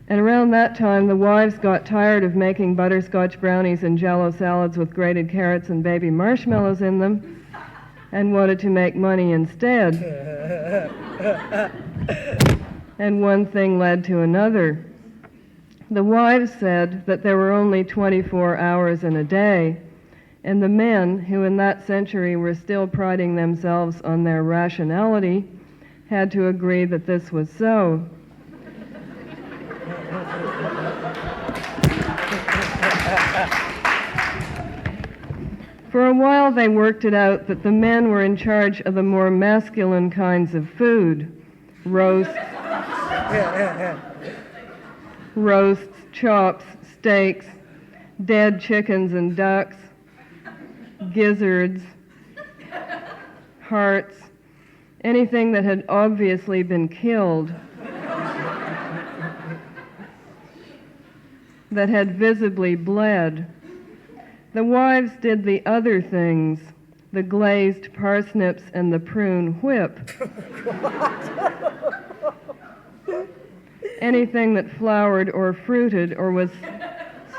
And around that time, the wives got tired of making butterscotch brownies and Jell-O salads with grated carrots and baby marshmallows in them, and wanted to make money instead. And one thing led to another. The wives said that there were only 24 hours in a day, and the men, who in that century were still priding themselves on their rationality, had to agree that this was so. For a while they worked it out that the men were in charge of the more masculine kinds of food, roasts, chops, steaks, dead chickens and ducks, gizzards, hearts, anything that had obviously been killed, that had visibly bled. The wives did the other things, the glazed parsnips and the prune whip. Anything that flowered or fruited or was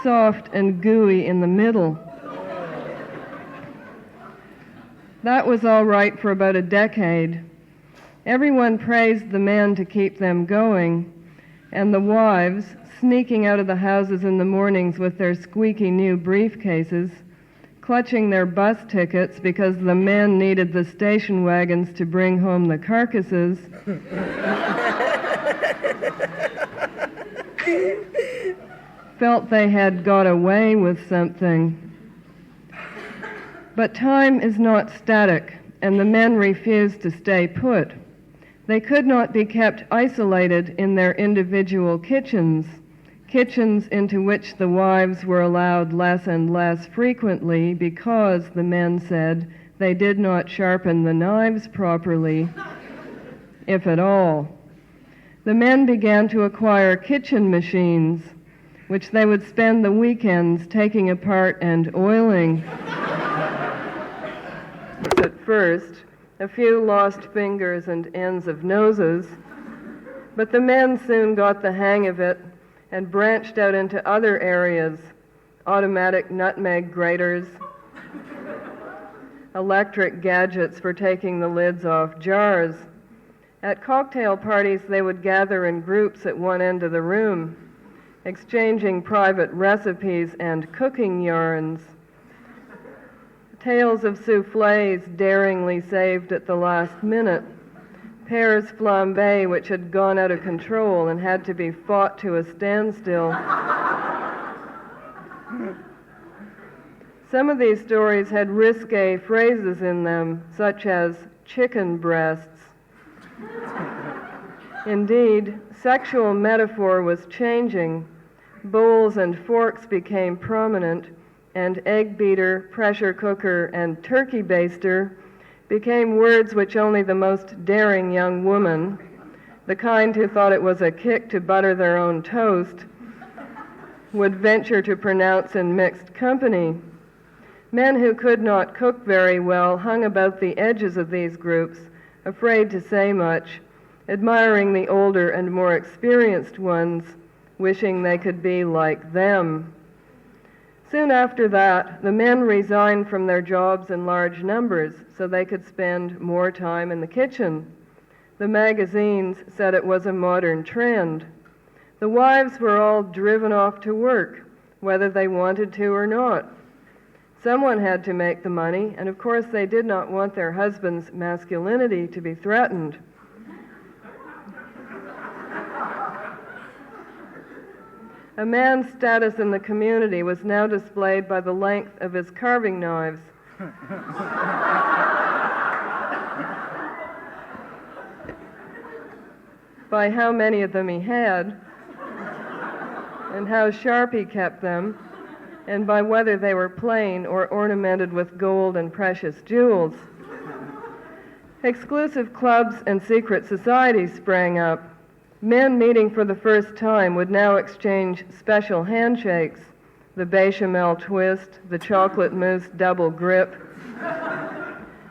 soft and gooey in the middle. That was all right for about a decade. Everyone praised the men to keep them going, and the wives, sneaking out of the houses in the mornings with their squeaky new briefcases, clutching their bus tickets because the men needed the station wagons to bring home the carcasses, felt they had got away with something. But time is not static, and the men refused to stay put. They could not be kept isolated in their individual kitchens into which the wives were allowed less and less frequently because, the men said, they did not sharpen the knives properly, if at all. The men began to acquire kitchen machines, which they would spend the weekends taking apart and oiling. At first, a few lost fingers and ends of noses, but the men soon got the hang of it and branched out into other areas: automatic nutmeg graters, electric gadgets for taking the lids off jars. At cocktail parties, they would gather in groups at one end of the room, exchanging private recipes and cooking yarns. Tales of soufflés daringly saved at the last minute, pears flambé which had gone out of control and had to be fought to a standstill. Some of these stories had risque phrases in them, such as chicken breasts. Indeed, sexual metaphor was changing. Bowls and forks became prominent, and egg beater, pressure cooker, and turkey baster became words which only the most daring young woman, the kind who thought it was a kick to butter their own toast, would venture to pronounce in mixed company. Men who could not cook very well hung about the edges of these groups, afraid to say much, admiring the older and more experienced ones, wishing they could be like them. Soon after that, the men resigned from their jobs in large numbers so they could spend more time in the kitchen. The magazines said it was a modern trend. The wives were all driven off to work, whether they wanted to or not. Someone had to make the money, and of course they did not want their husband's masculinity to be threatened. A man's status in the community was now displayed by the length of his carving knives. By how many of them he had, and how sharp he kept them, and by whether they were plain or ornamented with gold and precious jewels. Exclusive clubs and secret societies sprang up. Men meeting for the first time would now exchange special handshakes, the bechamel twist, the chocolate mousse double grip,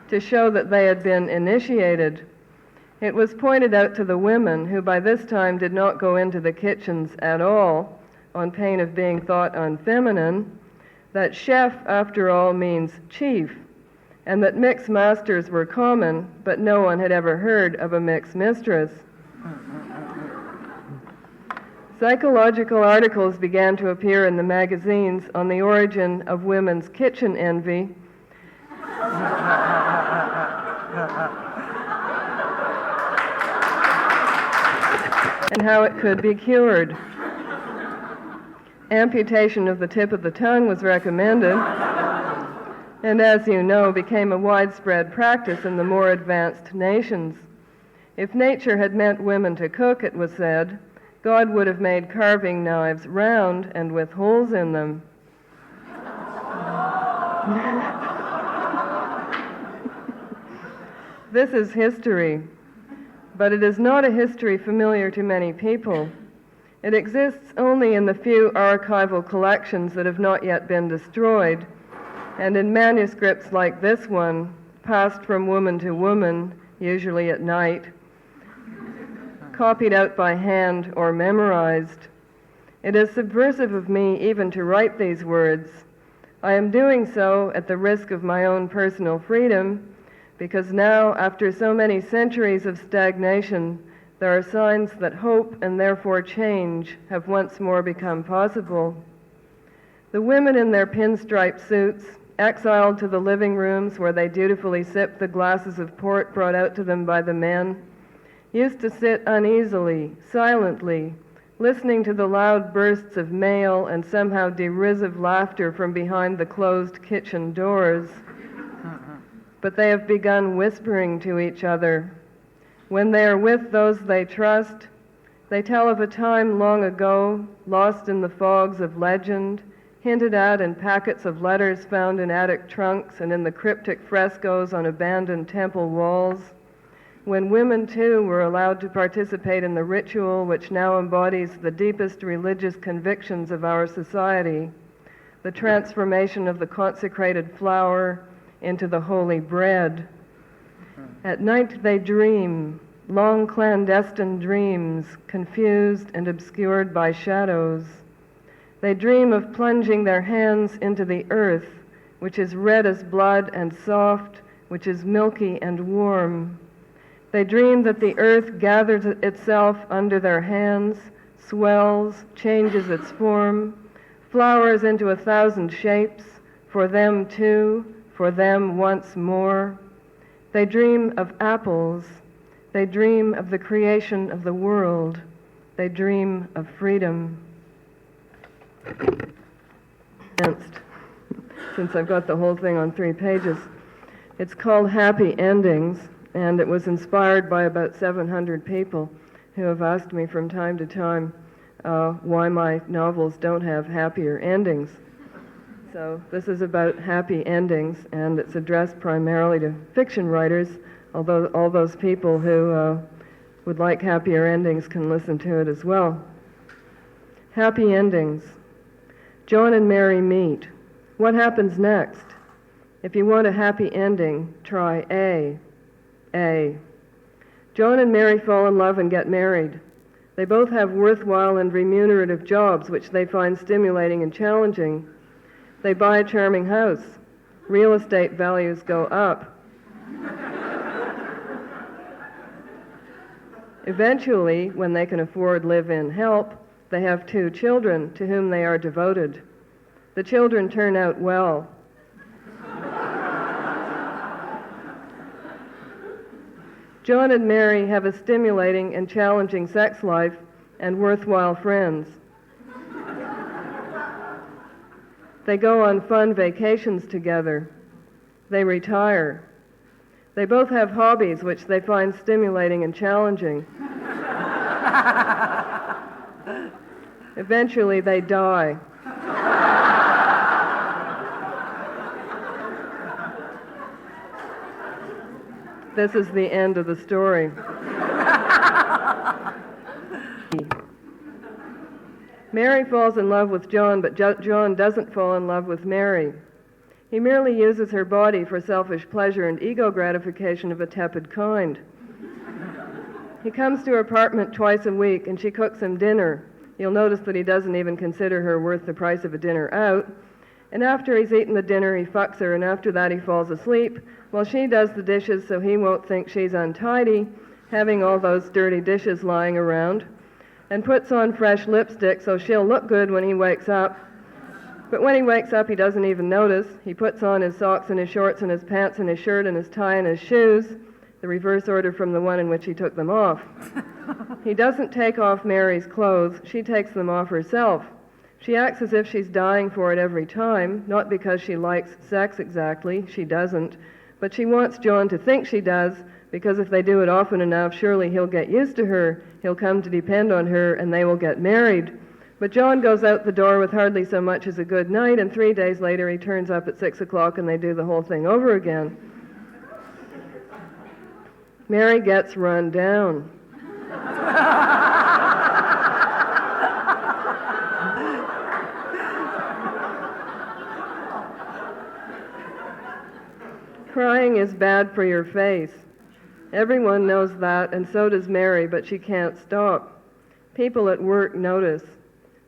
to show that they had been initiated. It was pointed out to the women, who by this time did not go into the kitchens at all, on pain of being thought unfeminine, that chef, after all, means chief, and that mix masters were common, but no one had ever heard of a mix mistress. Psychological articles began to appear in the magazines on the origin of women's kitchen envy, and how it could be cured. Amputation of the tip of the tongue was recommended, and as you know, became a widespread practice in the more advanced nations. If nature had meant women to cook, it was said, God would have made carving knives round and with holes in them. This is history, but it is not a history familiar to many people. It exists only in the few archival collections that have not yet been destroyed, and in manuscripts like this one, passed from woman to woman, usually at night, copied out by hand or memorized. It is subversive of me even to write these words. I am doing so at the risk of my own personal freedom, because now, after so many centuries of stagnation, there are signs that hope and therefore change have once more become possible. The women in their pinstripe suits, exiled to the living rooms where they dutifully sipped the glasses of port brought out to them by the men, used to sit uneasily, silently, listening to the loud bursts of male and somehow derisive laughter from behind the closed kitchen doors. But they have begun whispering to each other. When they are with those they trust, they tell of a time long ago, lost in the fogs of legend, hinted at in packets of letters found in attic trunks and in the cryptic frescoes on abandoned temple walls, when women too were allowed to participate in the ritual which now embodies the deepest religious convictions of our society, the transformation of the consecrated flour into the holy bread. At night they dream, long clandestine dreams, confused and obscured by shadows. They dream of plunging their hands into the earth, which is red as blood and soft, which is milky and warm. They dream that the earth gathers itself under their hands, swells, changes its form, flowers into 1,000 shapes, for them too, for them once more. They dream of apples. They dream of the creation of the world. They dream of freedom. Since I've got the whole thing on 3 pages. It's called Happy Endings, and it was inspired by about 700 people who have asked me from time to time why my novels don't have happier endings. So this is about happy endings, and it's addressed primarily to fiction writers, although all those people who would like happier endings can listen to it as well. Happy endings. John and Mary meet. What happens next? If you want a happy ending, try A. A. John and Mary fall in love and get married. They both have worthwhile and remunerative jobs which they find stimulating and challenging. They buy a charming house. Real estate values go up. Eventually, when they can afford live-in help, they have 2 children to whom they are devoted. The children turn out well. John and Mary have a stimulating and challenging sex life and worthwhile friends. They go on fun vacations together. They retire. They both have hobbies which they find stimulating and challenging. Eventually, they die. This is the end of the story. Mary falls in love with John, but John doesn't fall in love with Mary. He merely uses her body for selfish pleasure and ego gratification of a tepid kind. He comes to her apartment twice a week, and she cooks him dinner. You'll notice that he doesn't even consider her worth the price of a dinner out. And after he's eaten the dinner, he fucks her, and after that he falls asleep while she does the dishes so he won't think she's untidy, having all those dirty dishes lying around, and puts on fresh lipstick so she'll look good when he wakes up. But when he wakes up, he doesn't even notice. He puts on his socks and his shorts and his pants and his shirt and his tie and his shoes, the reverse order from the one in which he took them off. He doesn't take off Mary's clothes. She takes them off herself. She acts as if she's dying for it every time, not because she likes sex exactly, she doesn't, but she wants John to think she does, because if they do it often enough, surely he'll get used to her, he'll come to depend on her, and they will get married. But John goes out the door with hardly so much as a good night, and 3 days later he turns up at 6 o'clock and they do the whole thing over again. Mary gets run down. Crying is bad for your face. Everyone knows that, and so does Mary, but she can't stop. People at work notice.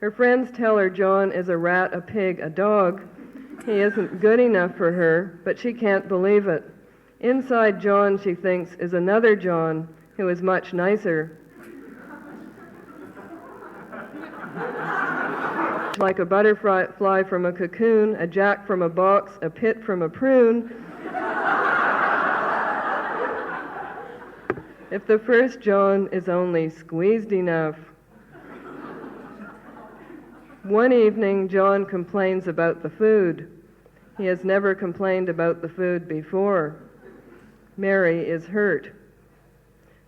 Her friends tell her John is a rat, a pig, a dog. He isn't good enough for her, but she can't believe it. Inside John, she thinks, is another John who is much nicer. Like a butterfly from a cocoon, a jack from a box, a pit from a prune. If the first John is only squeezed enough. One evening, John complains about the food. He has never complained about the food before. Mary is hurt.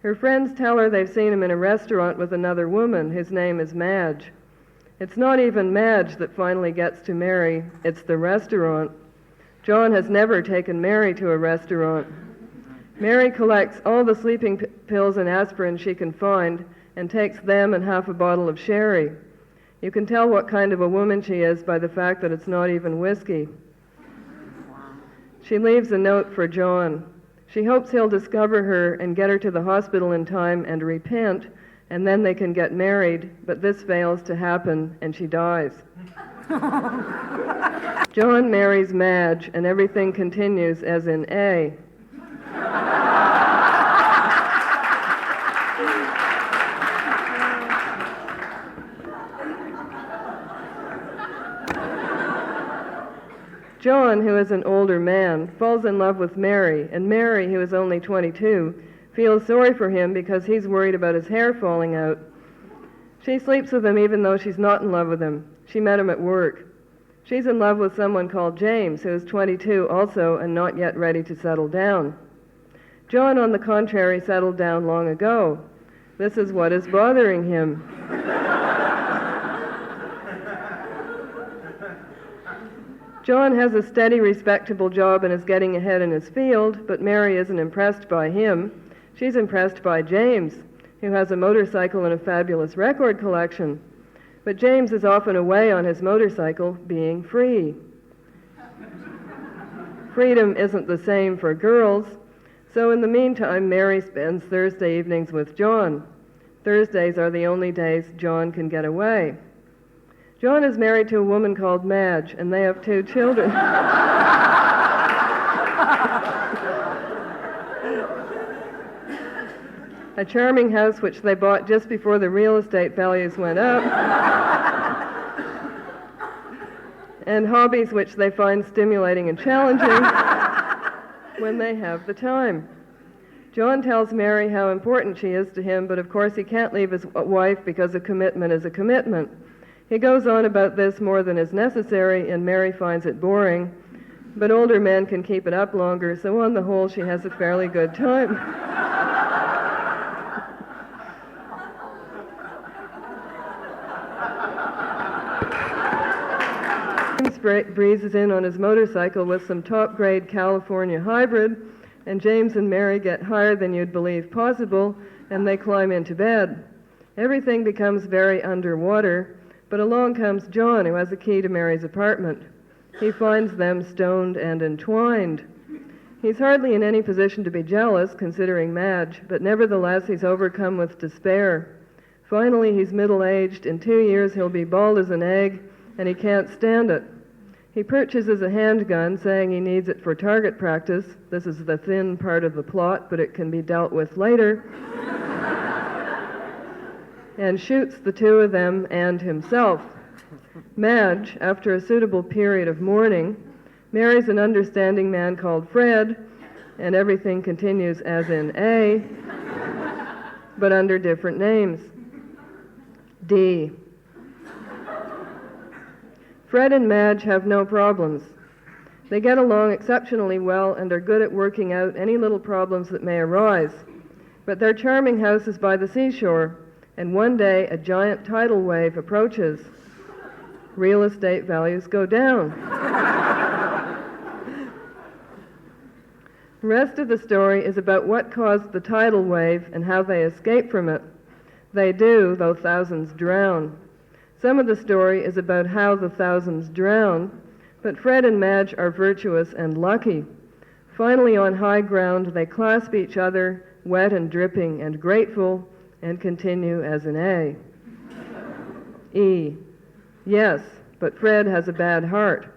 Her friends tell her they've seen him in a restaurant with another woman whose name is Madge. It's not even Madge that finally gets to Mary, it's the restaurant. John has never taken Mary to a restaurant. Mary collects all the sleeping pills and aspirin she can find and takes them and half a bottle of sherry. You can tell what kind of a woman she is by the fact that it's not even whiskey. She leaves a note for John. She hopes he'll discover her and get her to the hospital in time and repent, and then they can get married, but this fails to happen, and she dies. John marries Madge, and everything continues as in A. John, who is an older man, falls in love with Mary, and Mary, who is only 22, feels sorry for him because he's worried about his hair falling out. She sleeps with him even though she's not in love with him. She met him at work. She's in love with someone called James, who is 22 also and not yet ready to settle down. John, on the contrary, settled down long ago. This is what is bothering him. John has a steady, respectable job and is getting ahead in his field, but Mary isn't impressed by him. She's impressed by James, who has a motorcycle and a fabulous record collection. But James is often away on his motorcycle, being free. Freedom isn't the same for girls, so in the meantime, Mary spends Thursday evenings with John. Thursdays are the only days John can get away. John is married to a woman called Madge, and they have 2 children. A charming house which they bought just before the real estate values went up, and hobbies which they find stimulating and challenging when they have the time. John tells Mary how important she is to him, but of course he can't leave his wife because a commitment is a commitment. He goes on about this more than is necessary, and Mary finds it boring, but older men can keep it up longer, so on the whole she has a fairly good time. James breezes in on his motorcycle with some top-grade California hybrid, and James and Mary get higher than you'd believe possible, and they climb into bed. Everything becomes very underwater, but along comes John, who has a key to Mary's apartment. He finds them stoned and entwined. He's hardly in any position to be jealous, considering Madge, but nevertheless he's overcome with despair. Finally, he's middle-aged. In 2 years, he'll be bald as an egg, and he can't stand it. He purchases a handgun, saying he needs it for target practice. This is the thin part of the plot, but it can be dealt with later. And shoots the two of them and himself. Madge, after a suitable period of mourning, marries an understanding man called Fred, and everything continues as in A, but under different names. D. Fred and Madge have no problems. They get along exceptionally well and are good at working out any little problems that may arise. But their charming house is by the seashore, and one day a giant tidal wave approaches. Real estate values go down. The rest of the story is about what caused the tidal wave and how they escape from it. They do, though thousands drown. Some of the story is about how the thousands drown, but Fred and Madge are virtuous and lucky. Finally, on high ground, they clasp each other, wet and dripping and grateful, and continue as an A. E. Yes, but Fred has a bad heart.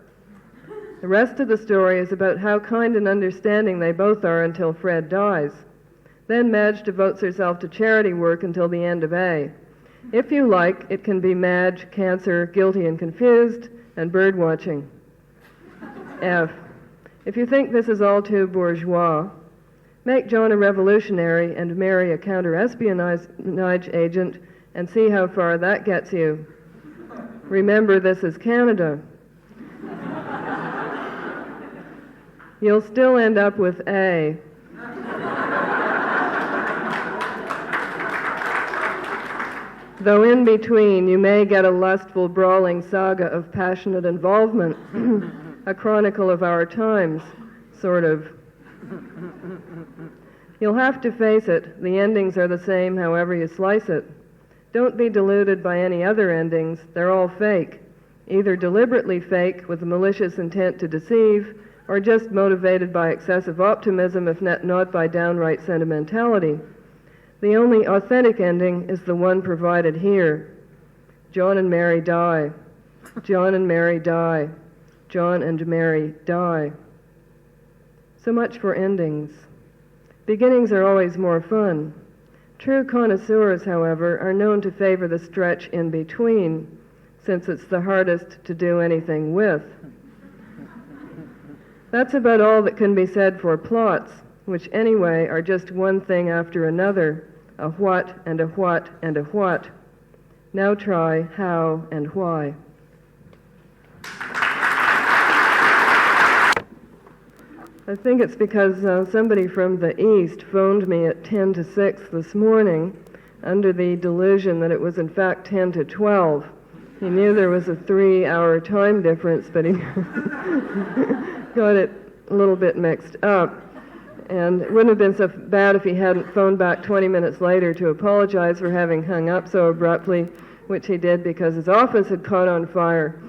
The rest of the story is about how kind and understanding they both are until Fred dies. Then Madge devotes herself to charity work until the end of A. If you like, it can be Madge, Cancer, Guilty and Confused, and bird watching. F. If you think this is all too bourgeois, make John a revolutionary and marry a counter-espionage agent and see how far that gets you. Remember, this is Canada. You'll still end up with A. Though in between, you may get a lustful, brawling saga of passionate involvement, a chronicle of our times, sort of. You'll have to face it, the endings are the same however you slice it. Don't be deluded by any other endings, they're all fake. Either deliberately fake with a malicious intent to deceive, or just motivated by excessive optimism, if not by downright sentimentality. The only authentic ending is the one provided here. John and Mary die. John and Mary die. John and Mary die. So much for endings. Beginnings are always more fun. True connoisseurs, however, are known to favor the stretch in between, since it's the hardest to do anything with. That's about all that can be said for plots, which anyway are just one thing after another, a what and a what and a what. Now try how and why. I think it's because somebody from the East phoned me at 10 to 6 this morning under the delusion that it was in fact 10 to 12. He knew there was a 3-hour time difference, but he got it a little bit mixed up. And it wouldn't have been so bad if he hadn't phoned back 20 minutes later to apologize for having hung up so abruptly, which he did because his office had caught on fire.